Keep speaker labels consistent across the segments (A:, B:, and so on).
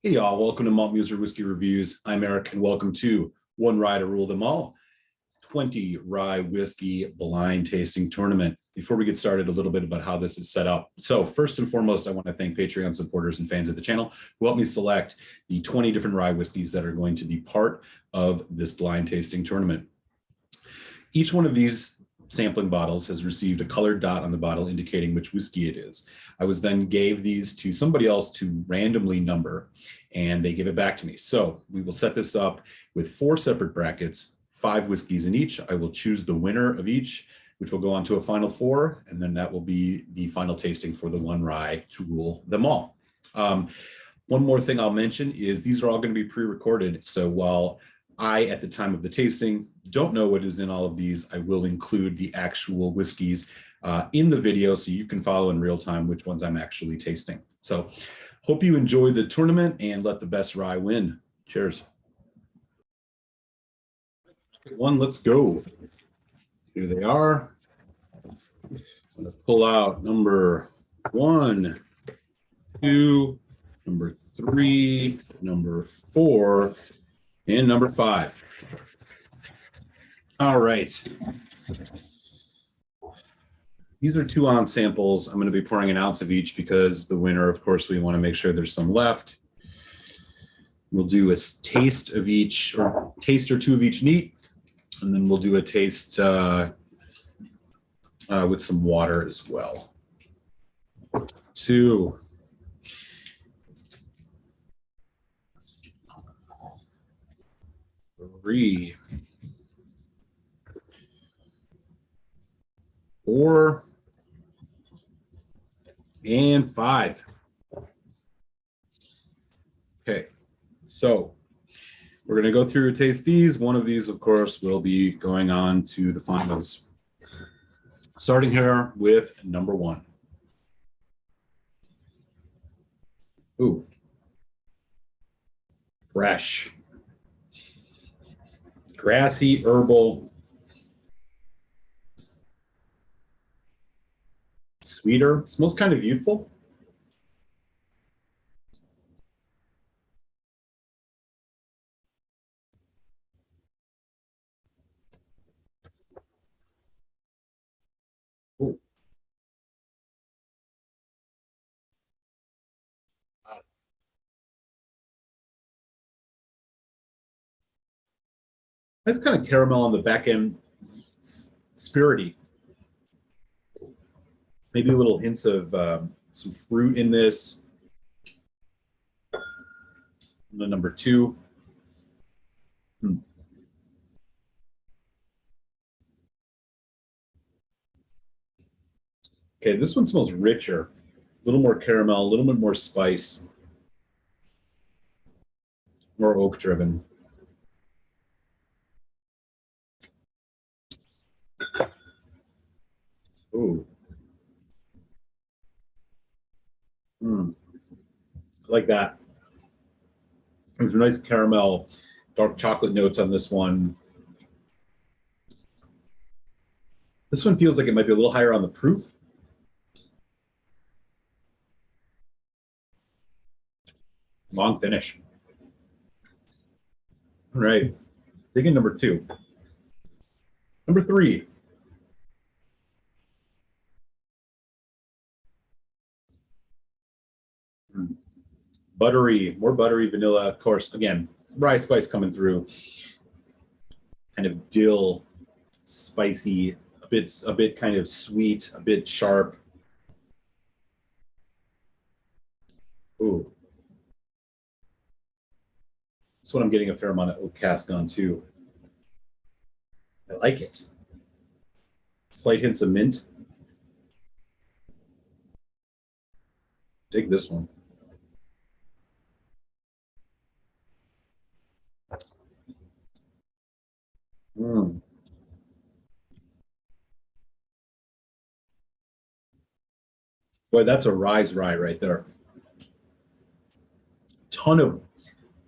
A: Hey y'all, welcome to Malt Muser Whiskey Reviews. I'm Eric and welcome to One Rye to Rule Them All, 20 rye whiskey blind tasting tournament. Before we get started, a little bit about how this is set up. So first and foremost, I want to thank Patreon supporters and fans of the channel who helped me select the 20 different rye whiskeys that are going to be part of this blind tasting tournament. Each one of these sampling bottles has received a colored dot on the bottle indicating which whiskey it is. I was then gave these to somebody else to randomly number, and they give it back to me. So we will set this up with 4 separate brackets, 5 whiskeys in each. I will choose the winner of each, which will go on to a final 4, and then that will be the final tasting for the one rye to rule them all. One more thing I'll mention is these are all going to be pre-recorded. So while I, at the time of the tasting, don't know what is in all of these, I will include the actual whiskeys in the video so you can follow in real time which ones I'm actually tasting. So hope you enjoy the tournament and let the best rye win. Cheers. Let's go. Here they are. I'm going to pull out number 1, 2, number 3, number 4, and number 5. All right. These are 2-ounce samples. I'm going to be pouring an ounce of each because the winner, of course, we want to make sure there's some left. We'll do a taste of each, or taste or 2 of each neat, and then we'll do a taste with some water as well. 2. 3, 4, and 5. Okay, so we're going to go through and taste these. One of these, of course, will be going on to the finals. Starting here with number 1. Ooh, fresh. Grassy, herbal, sweeter. It smells kind of youthful. Ooh. That's kind of caramel on the back end, spirity. Maybe a little hints of some fruit in this. And then number 2. Okay, this one smells richer, a little more caramel, a little bit more spice, more oak driven. Ooh. I like that. There's a nice caramel, dark chocolate notes on this one. This one feels like it might be a little higher on the proof. Long finish. All right, dig in number 2. Number 3. Buttery, more buttery vanilla, of course. Again, rye spice coming through. Kind of dill, spicy, a bit kind of sweet, a bit sharp. Ooh. That's what I'm getting a fair amount of oak cask on too. I like it. Slight hints of mint. Dig this one. Boy, that's a rye right there. Ton of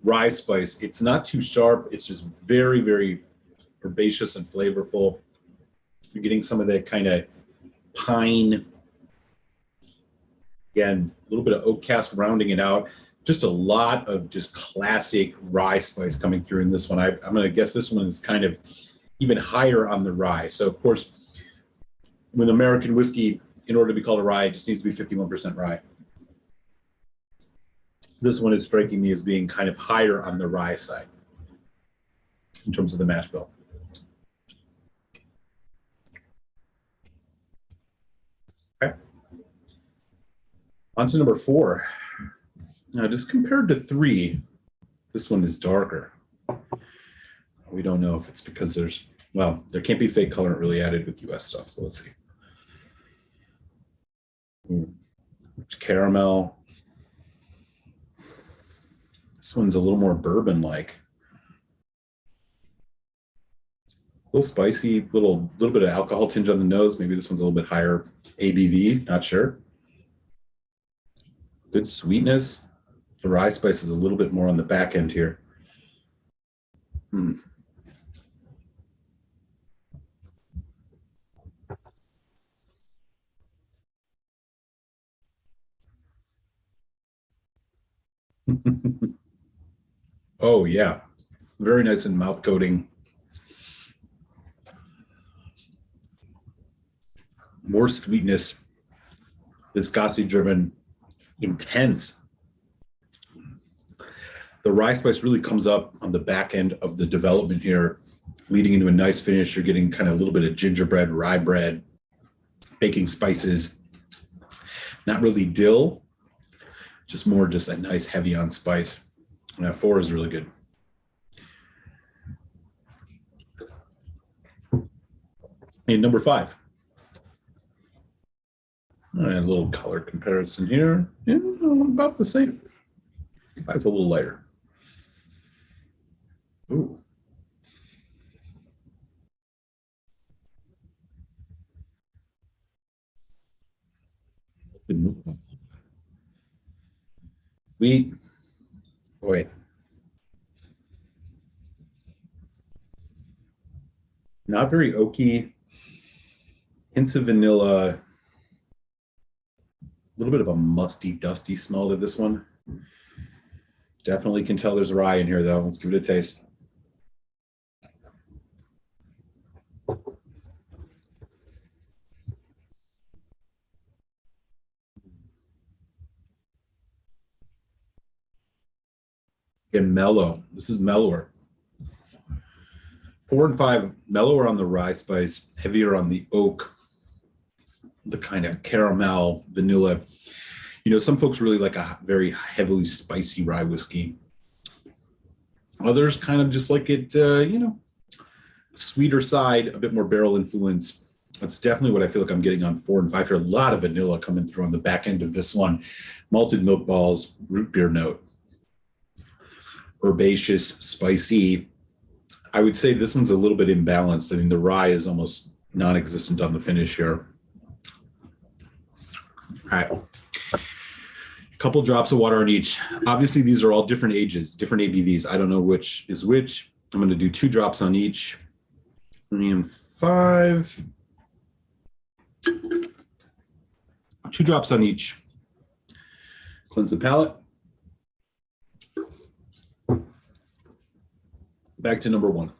A: rye spice. It's not too sharp. It's just very, very herbaceous and flavorful. You're getting some of that kind of pine. Again, a little bit of oak cask rounding it out. Just a lot of just classic rye spice coming through in this one. I'm going to guess this one is kind of even higher on the rye. So of course, with American whiskey, in order to be called a rye, it just needs to be 51% rye. This one is striking me as being kind of higher on the rye side in terms of the mash bill. Okay. On to number 4. Now, just compared to 3, this one is darker. We don't know if it's because there's, well, there can't be fake colorant really added with US stuff, so let's see. Caramel. This one's a little more bourbon-like. A little spicy, little bit of alcohol tinge on the nose. Maybe this one's a little bit higher ABV, not sure. Good sweetness. The rye spice is a little bit more on the back end here. Oh yeah, very nice and mouth coating. More sweetness, viscosity driven, intense. The rye spice really comes up on the back end of the development here, leading into a nice finish. You're getting kind of a little bit of gingerbread, rye bread, baking spices. Not really dill, just more just a nice heavy on spice. Now 4 is really good. And number 5. A little color comparison here. Yeah, about the same. 5's a little lighter. Ooh. Sweet. Boy. Not very oaky. Hints of vanilla. A little bit of a musty, dusty smell to this one. Definitely can tell there's rye in here, though. Let's give it a taste. And mellow. This is mellower. 4 and 5, mellower on the rye spice, heavier on the oak, the kind of caramel, vanilla. You know, some folks really like a very heavily spicy rye whiskey. Others kind of just like it, you know, sweeter side, a bit more barrel influence. That's definitely what I feel like I'm getting on 4 and 5 here. A lot of vanilla coming through on the back end of this one. Malted milk balls, root beer note. Herbaceous, spicy. I would say this one's a little bit imbalanced. I mean, the rye is almost non-existent on the finish here. All right. A couple drops of water on each. Obviously, these are all different ages, different ABVs. I don't know which is which. I'm going to do 2 drops on each. 3 and 5. 2 drops on each. Cleanse the palate. Back to number 1.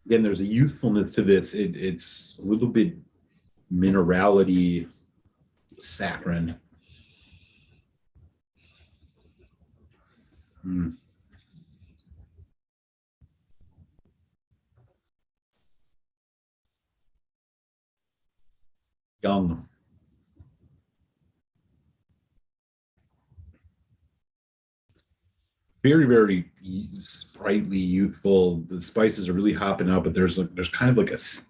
A: Again, there's a youthfulness to this. It's a little bit minerality, saccharine. Young. Very, very sprightly, youthful. The spices are really hopping up, but there's kind of like it's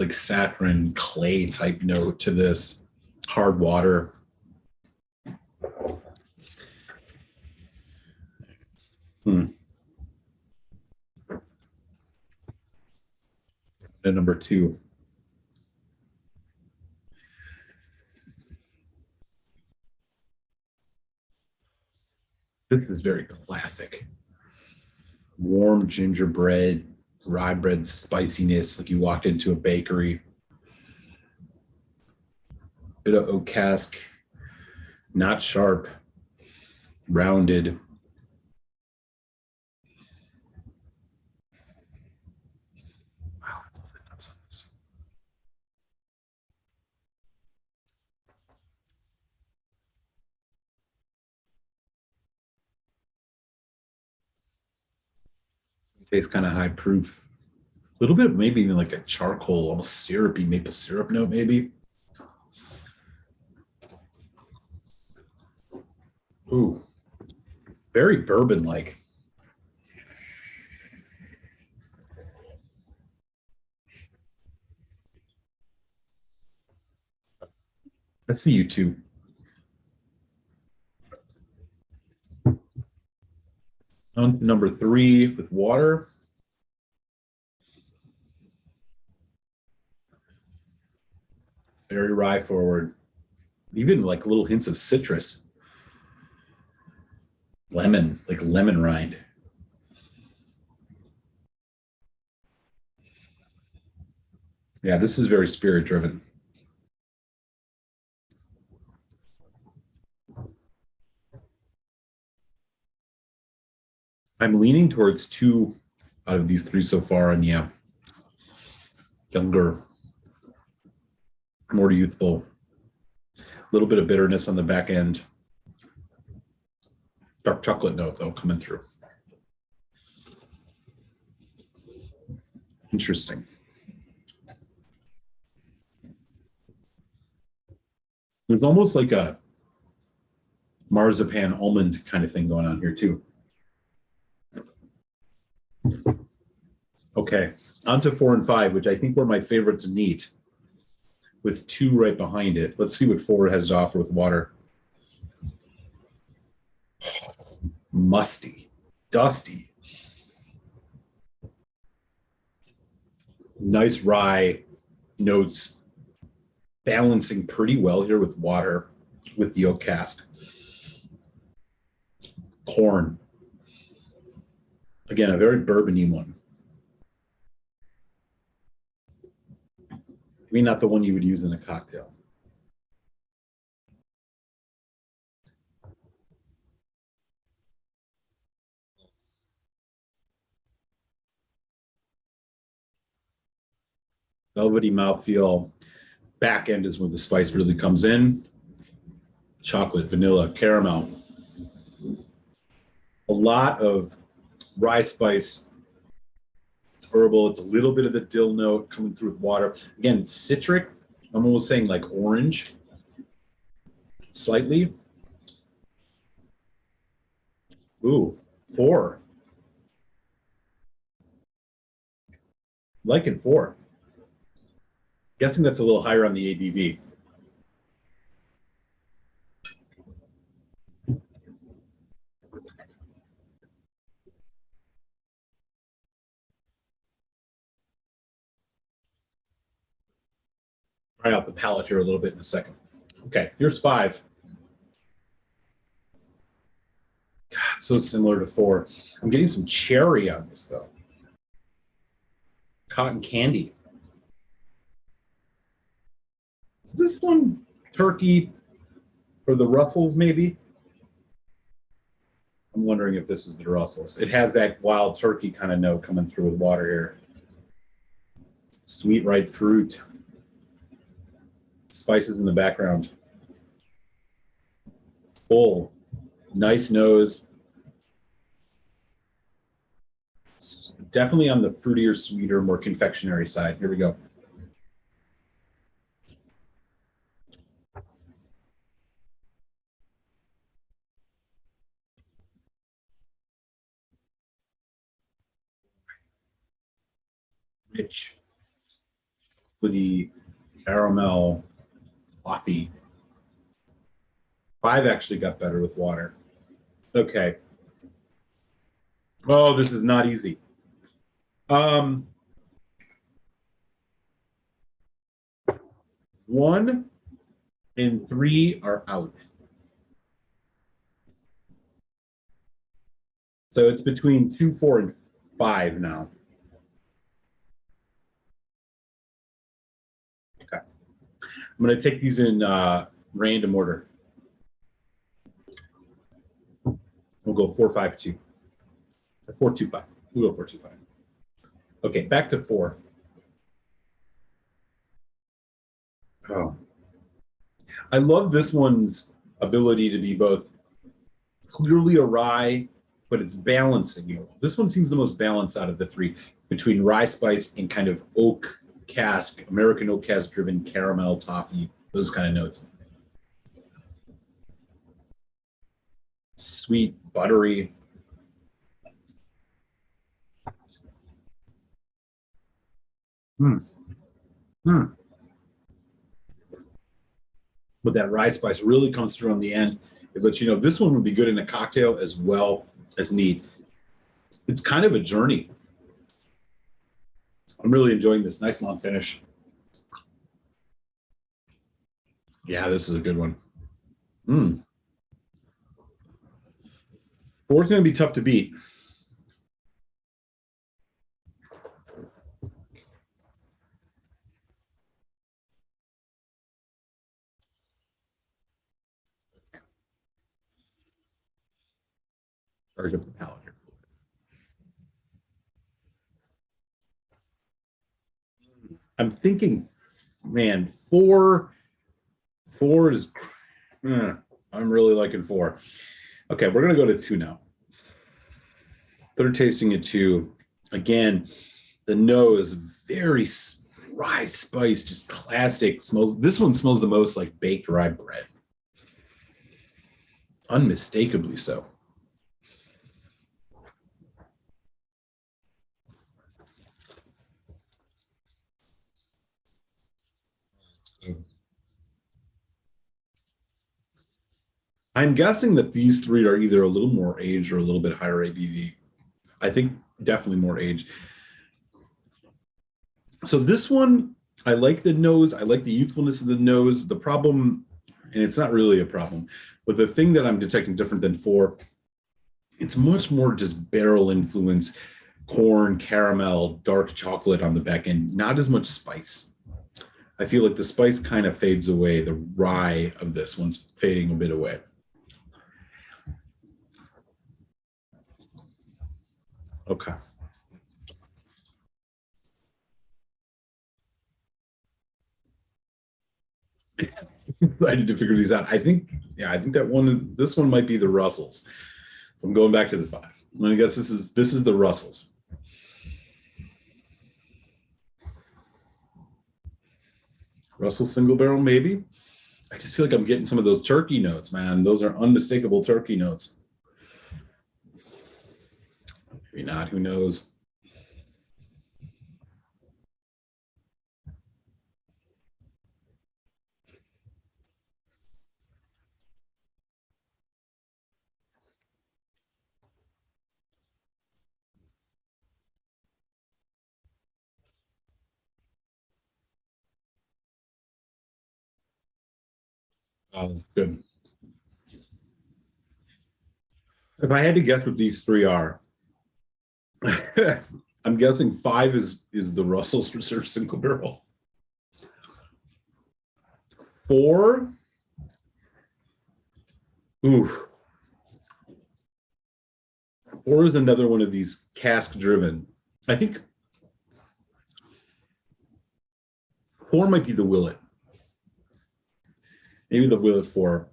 A: like saccharine clay type note to this. Hard water. And number 2. This is very classic. Warm gingerbread, rye bread spiciness, like you walked into a bakery. Bit of oak cask, not sharp, rounded. Wow, I love the nose on this. It tastes kind of high proof. A little bit of maybe even like a charcoal, almost syrupy maple syrup note, maybe. Ooh, very bourbon-like. I see you too. On to number 3 with water. Very rye forward. Even like little hints of citrus. Lemon, like lemon rind. Yeah, this is very spirit driven. I'm leaning towards 2 out of these 3 so far, and yeah, younger, more youthful. A little bit of bitterness on the back end. Dark chocolate note, though, coming through. Interesting. There's almost like a marzipan almond kind of thing going on here, too. Okay, on to 4 and 5, which I think were my favorites neat, with 2 right behind it. Let's see what 4 has to offer with water. Musty, dusty. Nice rye notes, balancing pretty well here with water, with the oak cask. Corn. Again, a very bourbon-y one. I mean, not the one you would use in a cocktail. Velvety mouthfeel. Back end is where the spice really comes in. Chocolate, vanilla, caramel. A lot of rye spice. It's herbal. It's a little bit of the dill note coming through with water. Again, citric. I'm almost saying like orange. Slightly. Ooh, 4. Liking 4. Guessing that's a little higher on the ABV. Right out the palate here a little bit in a second. Okay, here's 5. God, so similar to 4. I'm getting some cherry on this though. Cotton candy. Is this one turkey or the Russells maybe? I'm wondering if this is the Russells. It has that wild turkey kind of note coming through with water here. Sweet ripe fruit. Spices in the background. Full. Nice nose. Definitely on the fruitier, sweeter, more confectionery side. Here we go. Rich. With the caramel, coffee. 5 actually got better with water. Okay. Oh, this is not easy. 1 and 3 are out. So it's between 2, 4, and 5 now. Okay. I'm going to take these in random order. We'll go 4-5-2. 4-2-5. We'll go 4-2-5. Okay, back to 4. Oh. I love this one's ability to be both clearly a rye, but it's balancing you. This one seems the most balanced out of the three between rye spice and kind of oak cask, American oak cask driven caramel, toffee, those kind of notes. Sweet, buttery. But that rye spice really comes through on the end. It lets you know this one would be good in a cocktail as well as neat. It's kind of a journey. I'm really enjoying this. Nice long finish. Yeah, this is a good one. 4's going to be tough to beat. Charge up the palate here. I'm thinking, man, 4 is, I'm really liking 4. Okay, we're going to go to 2 now. Third tasting at 2. Again, the nose, very rye spice, just classic. Smells. This one smells the most like baked rye bread. Unmistakably so. I'm guessing that these 3 are either a little more aged or a little bit higher ABV. I think definitely more aged. So this one, I like the nose. I like the youthfulness of the nose. The problem, and it's not really a problem, but the thing that I'm detecting different than 4, it's much more just barrel influence, corn, caramel, dark chocolate on the back end, not as much spice. I feel like the spice kind of fades away. The rye of this one's fading a bit away. Okay. Excited to figure these out. I think that this one might be the Russells. So I'm going back to the 5. I'm gonna guess this is the Russells. Russell single barrel, maybe. I just feel like I'm getting some of those turkey notes, man. Those are unmistakable turkey notes. Maybe not, who knows? Oh, good. If I had to guess what these 3 are, I'm guessing 5 is the Russell's Reserve single barrel. 4, ooh. 4 is another one of these cask driven. I think 4 might be the Willet. Maybe the Willet 4.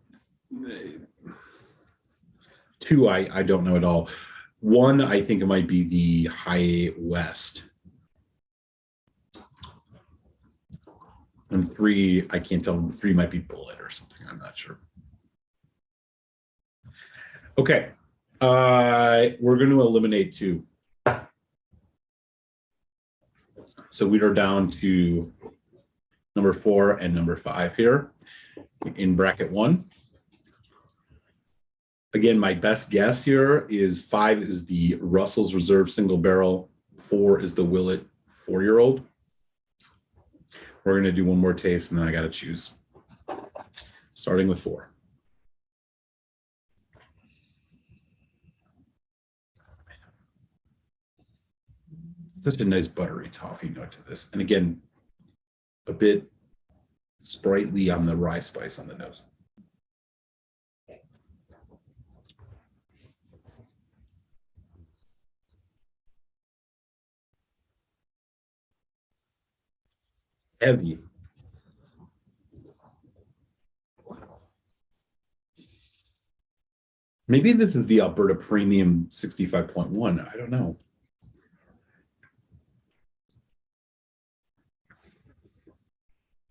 A: 2, I don't know at all. 1, I think it might be the High West. And 3, I can't tell. 3 might be Bullet or something. I'm not sure. Okay. We're going to eliminate 2. So we are down to number 4 and number 5 here in bracket 1. Again, my best guess here is 5 is the Russell's Reserve single barrel. 4 is the Willet 4-year-old. We're going to do one more taste and then I got to choose. Starting with 4. Such a nice buttery toffee note to this. And again, a bit sprightly on the rye spice on the nose. Heavy. Maybe this is the Alberta Premium 65.1. I don't know.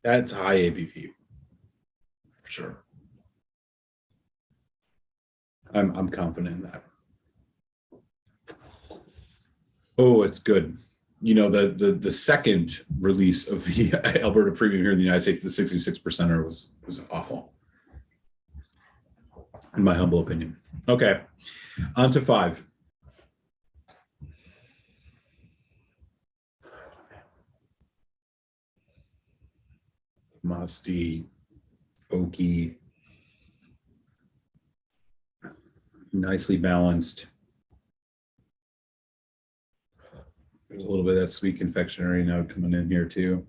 A: That's high ABV, for sure. I'm confident in that. Oh, it's good. You know, the second release of the Alberta Premium here in the United States, the 66%er was awful, in my humble opinion. Okay, on to 5. Musty, oaky, nicely balanced. There's a little bit of that sweet confectionery note coming in here too.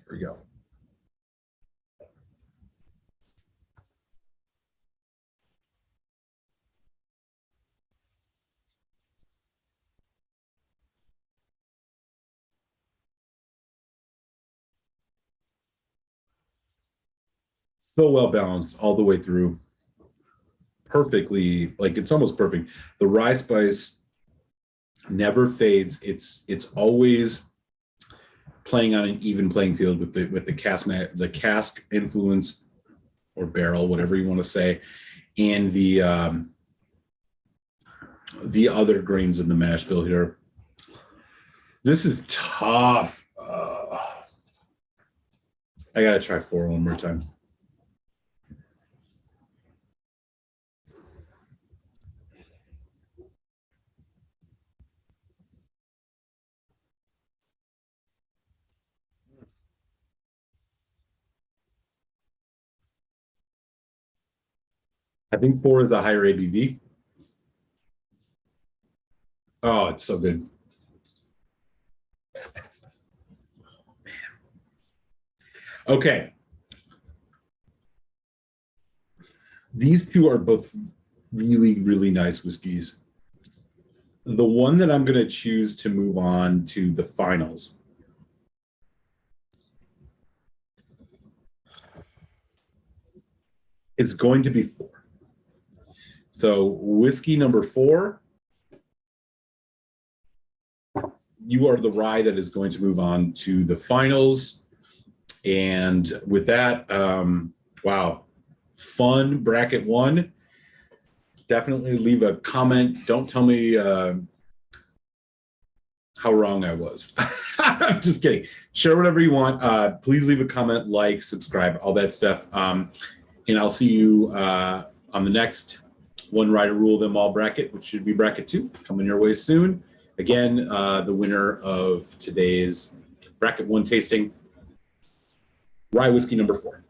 A: Here we go. So well balanced all the way through. Perfectly, like it's almost perfect. The rye spice never fades. It's always playing on an even playing field with the cask influence or barrel, whatever you want to say, and the other grains in the mash bill here. This is tough. I gotta try 4 one more time. I think 4 is a higher ABV. Oh, it's so good. Okay. These two are both really, really nice whiskeys. The one that I'm going to choose to move on to the finals is going to be 4. So whiskey number 4, you are the rye that is going to move on to the finals. And with that, wow, fun bracket 1. Definitely leave a comment. Don't tell me how wrong I was. I'm just kidding. Share whatever you want. Please leave a comment, like, subscribe, all that stuff. And I'll see you on the next One Rye to Rule Them All bracket, which should be bracket 2, coming your way soon. Again, the winner of today's bracket 1 tasting, rye whiskey number 4.